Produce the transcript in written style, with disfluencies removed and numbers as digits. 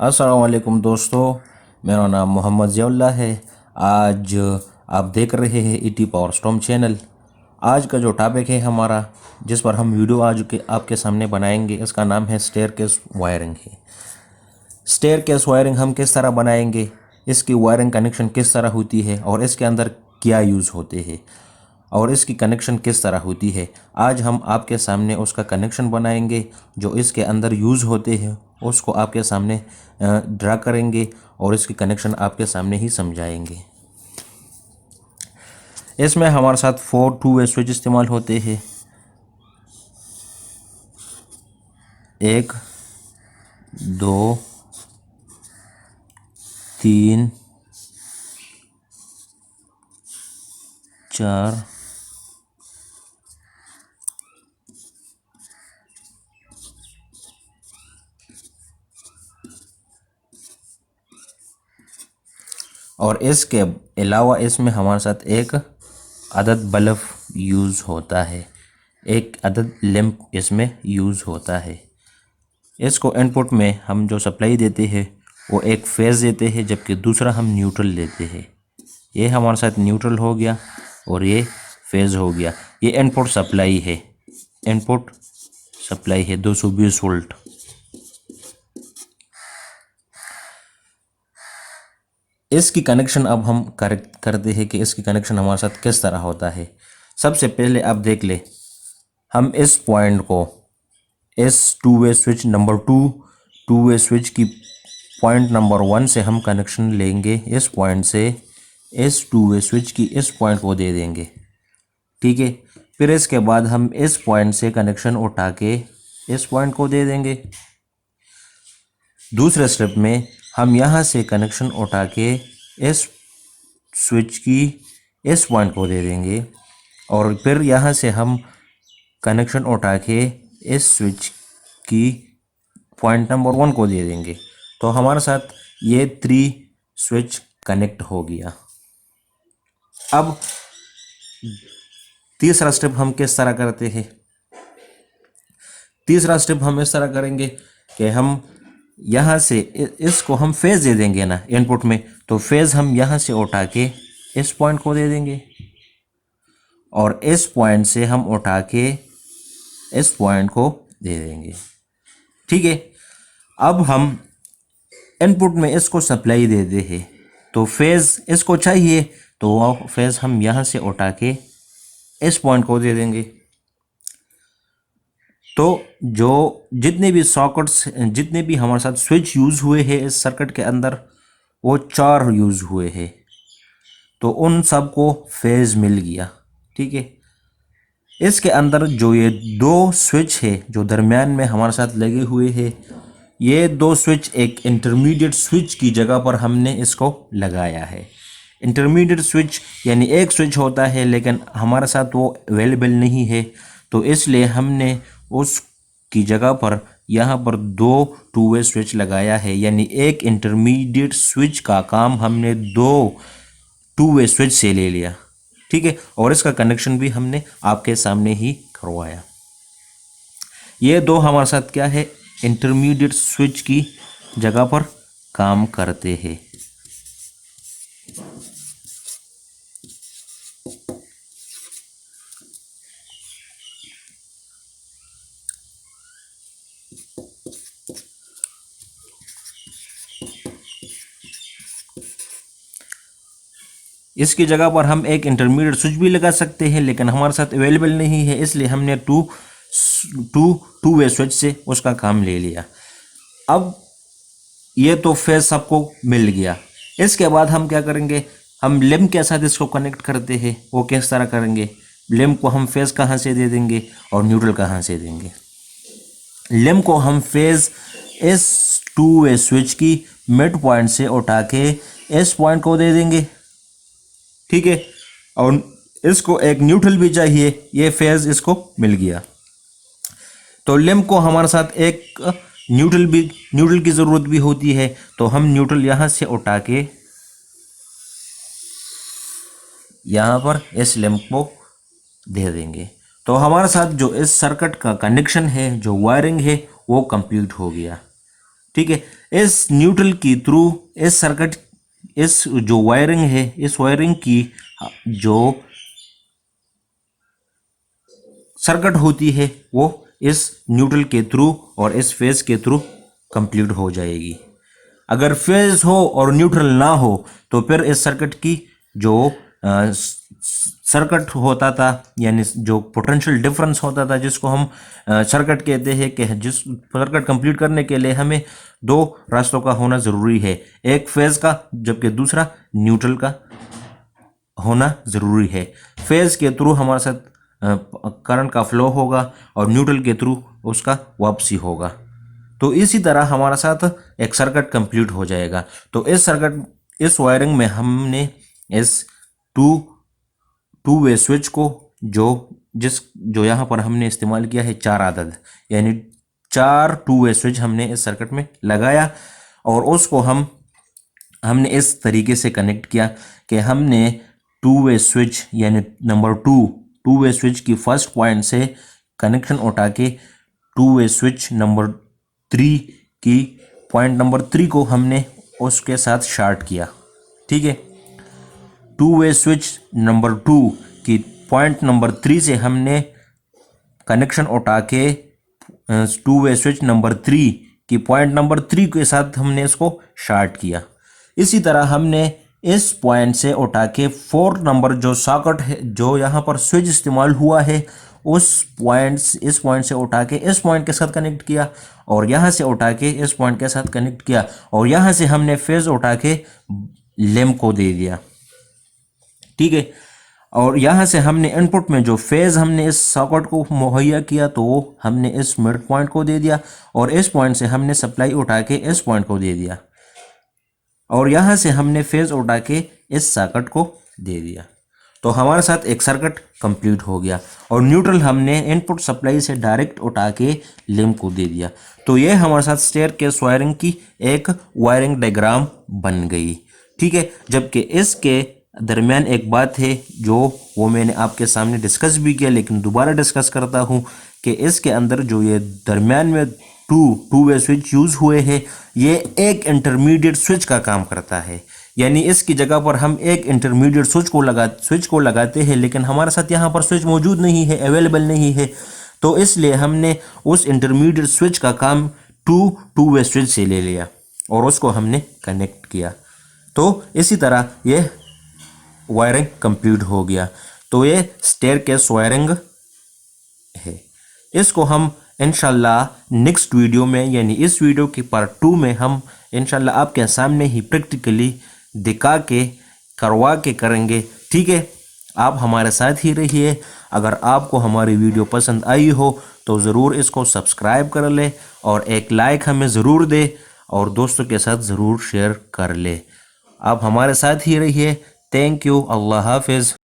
अस्सलाम वालेकुम दोस्तों, मेरा नाम मोहम्मद ज़ियाउल्लाह है। आज आप देख रहे हैं ईटी पावर स्टॉर्म चैनल। आज का जो टॉपिक है हमारा, जिस पर हम वीडियो आज के आपके सामने बनाएंगे, इसका नाम है स्टेयरकेस वायरिंग है। स्टेयरकेस वायरिंग हम किस तरह बनाएंगे, इसकी वायरिंग कनेक्शन किस तरह होती है और इसके अंदर क्या यूज़ होते हैं और इसकी कनेक्शन किस तरह होती है, आज हम आपके सामने उसका कनेक्शन बनाएंगे। जो इसके अंदर यूज़ होते हैं उसको आपके सामने ड्रा करेंगे और इसकी कनेक्शन आपके सामने ही समझाएंगे। इसमें हमारे साथ 4 2-वे स्विच इस्तेमाल होते हैं। 1 2 3 4 और इसके अलावा इसमें हमारे साथ एक अदद बल्ब यूज़ होता है, एक अदद लैंप इसमें यूज़ होता है। इसको इनपुट में हम जो सप्लाई देते हैं वो एक फेज़ देते हैं, जबकि दूसरा हम न्यूट्रल देते हैं। ये हमारे साथ न्यूट्रल हो गया और ये फेज़ हो गया। ये इनपुट सप्लाई है, इनपुट सप्लाई है 220 वोल्ट। इसकी कनेक्शन अब हम करते हैं कि इसकी कनेक्शन हमारे साथ किस तरह होता है। सबसे पहले आप देख ले, हम इस पॉइंट को इस 2-वे स्विच नंबर 2 स्विच की पॉइंट नंबर 1 से हम कनेक्शन लेंगे। इस पॉइंट से इस 2-वे स्विच की इस पॉइंट को दे देंगे, ठीक है। फिर इसके बाद हम इस पॉइंट से कनेक्शन उठा के इस पॉइंट को दे देंगे। दूसरे स्टेप में हम यहाँ से कनेक्शन उठा के इस स्विच की इस पॉइंट को दे देंगे और फिर यहाँ से हम कनेक्शन उठा के इस स्विच की पॉइंट नंबर 1 को दे देंगे। तो हमारे साथ ये 3 स्विच कनेक्ट हो गया। अब तीसरा स्टेप हम किस तरह करते हैं। तीसरा स्टेप हम इस तरह करेंगे कि हम यहाँ से इसको हम फेज़ दे देंगे ना इनपुट में, तो फेज़ हम यहाँ से उठा के इस पॉइंट को दे देंगे और इस पॉइंट से हम उठा के इस पॉइंट को दे देंगे, ठीक है। अब हम इनपुट में इसको सप्लाई दे दे हैं, तो फेज़ इसको चाहिए तो वो फेज़ हम यहाँ से उठा के इस पॉइंट को दे देंगे। तो जो जितने भी सॉकेट्स, जितने भी हमारे साथ स्विच यूज़ हुए हैं इस सर्किट के अंदर, वो 4 यूज़ हुए हैं, तो उन सब को फेज़ मिल गया, ठीक है। इसके अंदर जो ये 2 स्विच है जो दरमियान में हमारे साथ लगे हुए हैं, ये 2 स्विच एक इंटरमीडिएट स्विच की जगह पर हमने इसको लगाया है। इंटरमीडिएट स्विच यानी एक स्विच होता है लेकिन हमारे साथ वो अवेलेबल नहीं है, तो इसलिए हमने उसकी जगह पर यहाँ पर 2 2-वे स्विच लगाया है। यानी एक इंटरमीडिएट स्विच का काम हमने 2 2-वे स्विच से ले लिया, ठीक है। और इसका कनेक्शन भी हमने आपके सामने ही करवाया। ये 2 हमारे साथ क्या है, इंटरमीडिएट स्विच की जगह पर काम करते हैं। इसकी जगह पर हम एक इंटरमीडिएट स्विच भी लगा सकते हैं, लेकिन हमारे साथ अवेलेबल नहीं है, इसलिए हमने 2-वे स्विच से उसका काम ले लिया। अब ये तो फेज सबको मिल गया। इसके बाद हम क्या करेंगे, हम लैंप के साथ इसको कनेक्ट करते हैं। वो किस तरह करेंगे, लैंप को हम फेज कहाँ से दे देंगे और न्यूट्रल कहाँ से देंगे। लैंप को हम फेज इस 2-वे स्विच की मिड पॉइंट से उठा के इस पॉइंट को दे देंगे, ठीक है। और इसको एक न्यूट्रल भी चाहिए, ये फेज इसको मिल गया। तो लैंप को हमारे साथ एक न्यूट्रल की ज़रूरत भी होती है, तो हम न्यूट्रल यहाँ से उठा के यहाँ पर इस लैंप को दे देंगे। तो हमारे साथ जो इस सर्किट का कनेक्शन है, जो वायरिंग है, वो कंप्लीट हो गया। ठीक है। इस न्यूट्रल के थ्रू इस सर्किट, इस जो वायरिंग है, इस वायरिंग की जो सर्किट होती है वो इस न्यूट्रल के थ्रू और इस फेज के थ्रू कंप्लीट हो जाएगी। अगर फेज हो और न्यूट्रल ना हो तो फिर इस सर्किट की जो सर्किट होता था, यानी जो पोटेंशियल डिफरेंस होता था, जिसको हम सर्किट कहते हैं, कि जिस सर्किट कंप्लीट करने के लिए हमें दो रास्तों का होना ज़रूरी है, एक फेज का जबकि दूसरा न्यूट्रल का होना ज़रूरी है। फेज के थ्रू हमारे साथ करंट का फ्लो होगा और न्यूट्रल के थ्रू उसका वापसी होगा। तो इसी तरह हमारा साथ एक सर्किट कंप्लीट हो जाएगा। तो इस सर्किट, इस वायरिंग में हमने इस टू वे स्विच को जो यहाँ पर हमने इस्तेमाल किया है 4 आदद, यानी 4 टू वे स्विच हमने इस सर्किट में लगाया और उसको हमने इस तरीके से कनेक्ट किया कि हमने टू वे स्विच यानी नंबर 2 वे स्विच की फर्स्ट पॉइंट से कनेक्शन उठा के टू वे स्विच नंबर 3 की पॉइंट नंबर 3 को हमने उसके साथ शॉर्ट किया। ठीक है। टू वे स्विच नंबर 2 की पॉइंट नंबर 3 से हमने कनेक्शन उठा के टू वे स्विच नंबर 3 की पॉइंट नंबर 3 के साथ हमने इसको शॉर्ट किया। इसी तरह हमने इस पॉइंट से उठा के 4 नंबर जो सॉकेट है, जो यहाँ पर स्विच इस्तेमाल हुआ है, इस पॉइंट से उठा के इस पॉइंट के साथ कनेक्ट किया और यहाँ से उठा के इस पॉइंट के साथ कनेक्ट किया और यहाँ से हमने फेज उठा के लैंप को दे दिया। ठीक है। और यहाँ से हमने इनपुट में जो फेज हमने इस सॉकेट को मुहैया किया तो हमने इस मिड पॉइंट को दे दिया और इस पॉइंट से हमने सप्लाई उठा के इस पॉइंट को दे दिया और यहाँ से हमने फेज उठा के इस सर्किट को दे दिया। तो हमारे साथ एक सर्किट कंप्लीट हो गया और न्यूट्रल हमने इनपुट सप्लाई से डायरेक्ट उठा के लैंप को दे दिया। तो ये हमारे साथ स्टेयरकेस वायरिंग की एक वायरिंग डायग्राम बन गई। ठीक है। जबकि इसके दरमियान एक बात है जो वो मैंने आपके सामने डिस्कस भी किया, लेकिन दोबारा डिस्कस करता हूँ कि इसके अंदर जो ये दरमियान में टू वे स्विच यूज़ हुए हैं, ये एक इंटरमीडिएट स्विच का काम करता है। यानी इसकी जगह पर हम एक इंटरमीडिएट स्विच को लगाते हैं, लेकिन हमारे साथ यहाँ पर स्विच मौजूद नहीं है, अवेलेबल नहीं है, तो इसलिए हमने उस इंटरमीडिएट स्विच का काम टू वे स्विच से ले लिया और उसको हमने कनेक्ट किया। तो इसी तरह ये वायरिंग कंप्लीट हो गया। तो ये स्टेयरकेस वायरिंग है। इसको हम इंशाल्लाह नेक्स्ट वीडियो में, यानी इस वीडियो की पार्ट 2 में हम इंशाल्लाह आपके सामने ही प्रैक्टिकली दिखा के करवा के करेंगे। ठीक है। आप हमारे साथ ही रहिए। अगर आपको हमारी वीडियो पसंद आई हो तो ज़रूर इसको सब्सक्राइब कर ले और एक लाइक हमें ज़रूर दे और दोस्तों के साथ ज़रूर शेयर कर ले। आप हमारे साथ ही रहिए। Thank you. अल्लाह हाफिज़।